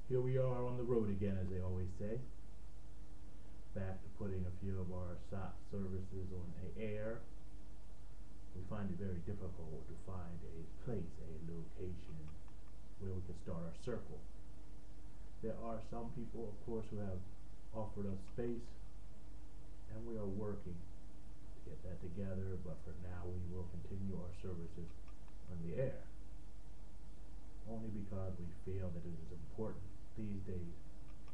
Here we are on the road again, as they always say. Back to putting a few of our SOT services on the air. We find it very difficult to find a place, a location where we can start our circle. There are some people, of course, who have offered us space, and we are working to get that together, but for now we will continue our services on the air. Only because we feel that it is important these days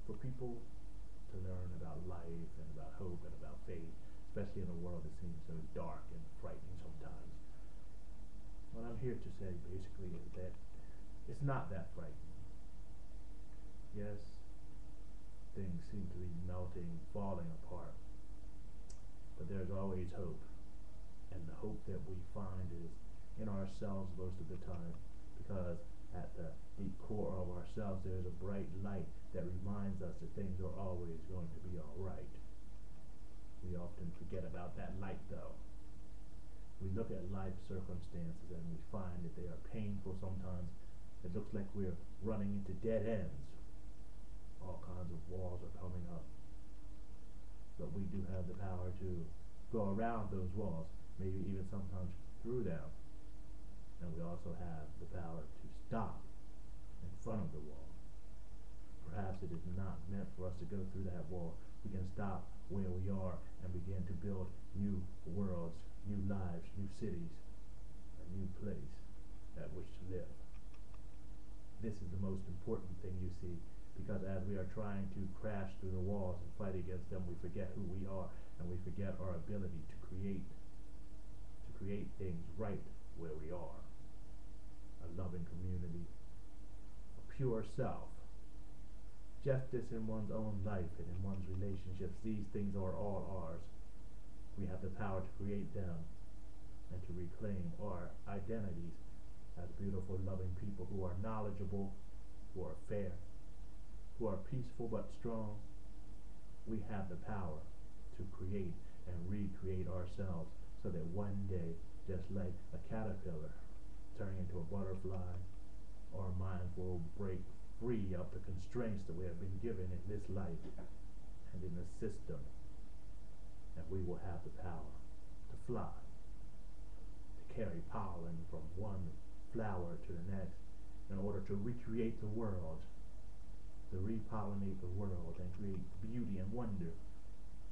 for people to learn about life and about hope and about faith, especially in a world that seems so dark and frightening sometimes. What I'm here to say basically is that it's not that frightening. Yes, things seem to be melting, falling apart, but there's always hope. And the hope that we find is in ourselves most of the time, because at the deep core of ourselves there's a bright light that reminds us that things are always going to be alright. We often forget about that light though. We look at life circumstances and we find that they are painful sometimes. It looks like we're running into dead ends. All kinds of walls are coming up. But we do have the power to go around those walls, maybe even sometimes through them. And we also have the power to stop in front of the wall. Perhaps it is not meant for us to go through that wall. We can stop where we are and begin to build new worlds, new lives, new cities, a new place at which to live. This is the most important thing, you see, because as we are trying to crash through the walls and fight against them, we forget who we are and we forget our ability to create things right where we are. A loving community, a pure self, justice in one's own life and in one's relationships. These things are all ours. We have the power to create them and to reclaim our identities as beautiful, loving people who are knowledgeable, who are fair, who are peaceful but strong. We have the power to create and recreate ourselves so that one day, just like a caterpillar turning into a butterfly, our minds will break free of the constraints that we have been given in this life and in the system, and we will have the power to fly, to carry pollen from one flower to the next in order to recreate the world, to repollinate the world and create beauty and wonder.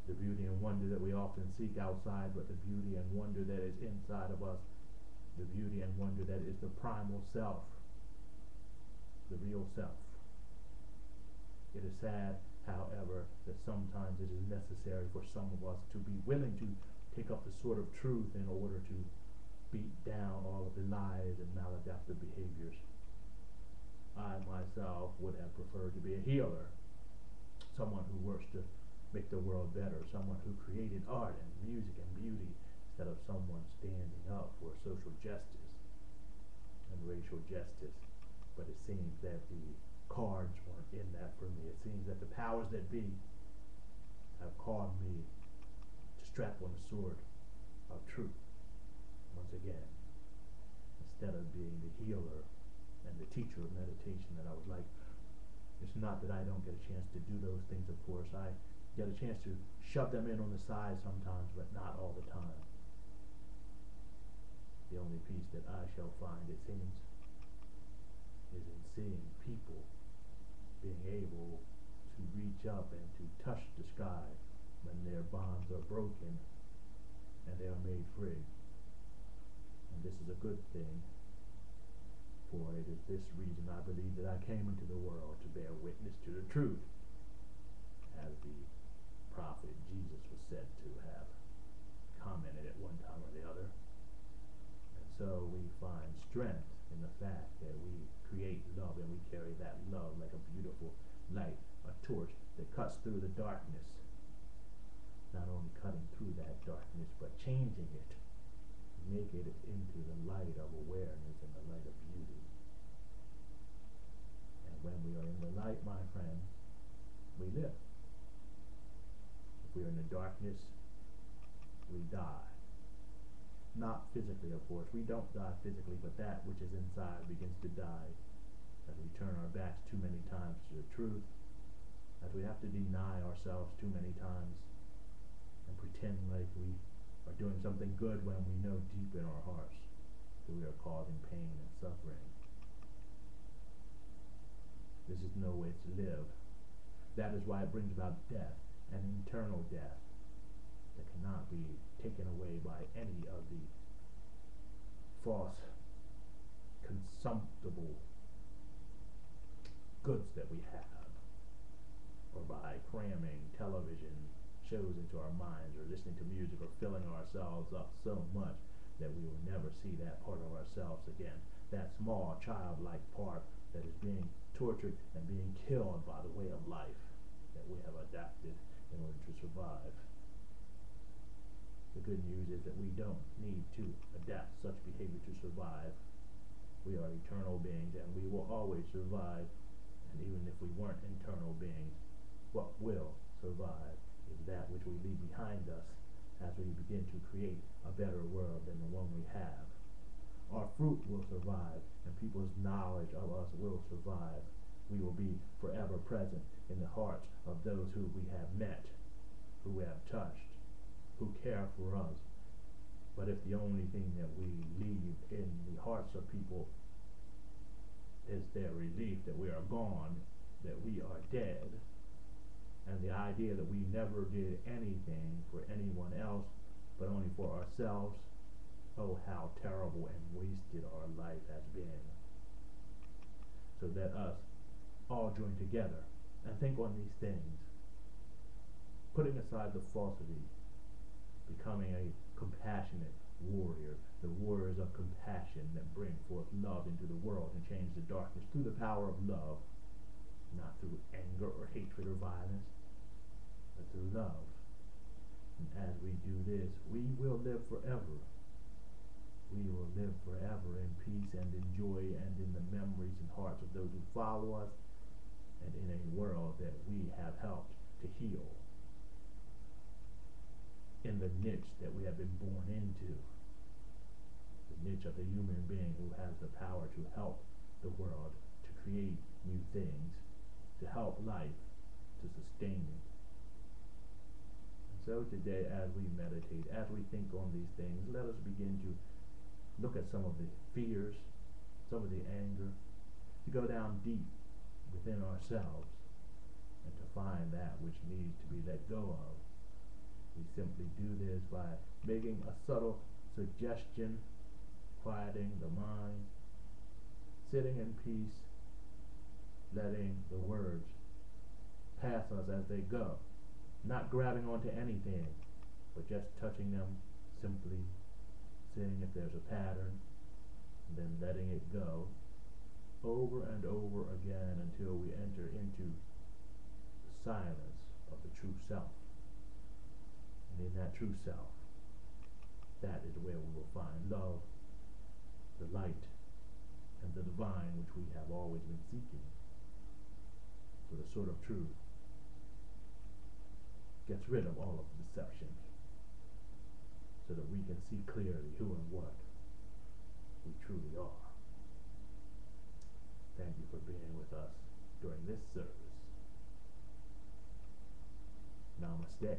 The beauty and wonder that we often seek outside, but the beauty and wonder that is inside of us, the beauty and wonder that is the primal self, the real self. It is sad, however, that sometimes it is necessary for some of us to be willing to take up the sword of truth in order to beat down all of the lies and maladaptive behaviors. I myself would have preferred to be a healer, someone who works to make the world better, someone who created art and music and beauty instead of someone standing up for social justice and racial justice. But it seems that the cards weren't in that for me. It seems that the powers that be have called me to strap on the sword of truth once again, instead of being the healer and the teacher of meditation that I would like. It's not that I don't get a chance to do those things, of course. I get a chance to shove them in on the side sometimes, but not all the time. The only peace that I shall find, it seems, is in seeing people being able to reach up and to touch the sky when their bonds are broken and they are made free. And this is a good thing, for it is this reason I believe that I came into the world to bear witness to the truth, as the prophet Jesus was said to have commented at one time or the other. And so we find strength in the fact that we create love and we carry that love like a beautiful light, a torch that cuts through the darkness, not only cutting through that darkness but changing it, making it into the light of awareness and the light of beauty. And when we are in the light, my friend, we live. If we are in the darkness, we die. Not physically, of course. We don't die physically, but that which is inside begins to die as we turn our back attached too many times to the truth, as we have to deny ourselves too many times and pretend like we are doing something good when we know deep in our hearts that we are causing pain and suffering. This is no way to live. That is why it brings about death, an internal death that cannot be taken away by any of the false, consumptible goods that we have, or by cramming television shows into our minds, or listening to music, or filling ourselves up so much that we will never see that part of ourselves again. That small childlike part that is being tortured and being killed by the way of life that we have adapted in order to survive. The good news is that we don't need to adapt such behavior to survive. We are eternal beings, and we will always survive. And even if we weren't eternal beings, what will survive is that which we leave behind us as we begin to create a better world than the one we have. Our fruit will survive, and people's knowledge of us will survive. We will be forever present in the hearts of those who we have met, who we have touched, who care for us. But if the only thing that we leave in the hearts of people is their relief that we are gone, that we are dead, and the idea that we never did anything for anyone else but only for ourselves, oh, how terrible and wasted our life has been. So let us all join together and think on these things, putting aside the falsity, becoming a compassionate warrior, the warriors of compassion that bring forth love into the world and change the darkness through the power of love, not through anger or hatred or violence, but through love. And as we do this, we will live forever. We will live forever in peace and in joy and in the memories and hearts of those who follow us, and in a world that we have helped to heal, in the niche that we have been born into, the niche of the human being who has the power to help the world, to create new things, to help life, to sustain it. And so today, as we meditate, as we think on these things, let us begin to look at some of the fears, some of the anger, to go down deep within ourselves and to find that which needs to be let go of. We simply do this by making a subtle suggestion, quieting the mind, sitting in peace, letting the words pass us as they go, not grabbing onto anything, but just touching them simply, seeing if there's a pattern, and then letting it go over and over again until we enter into the silence of the true self. And in that true self, that is where we will find love, the light, and the divine which we have always been seeking. For the sword of truth gets rid of all of the deception, so that we can see clearly who and what we truly are. Thank you for being with us during this service. Namaste.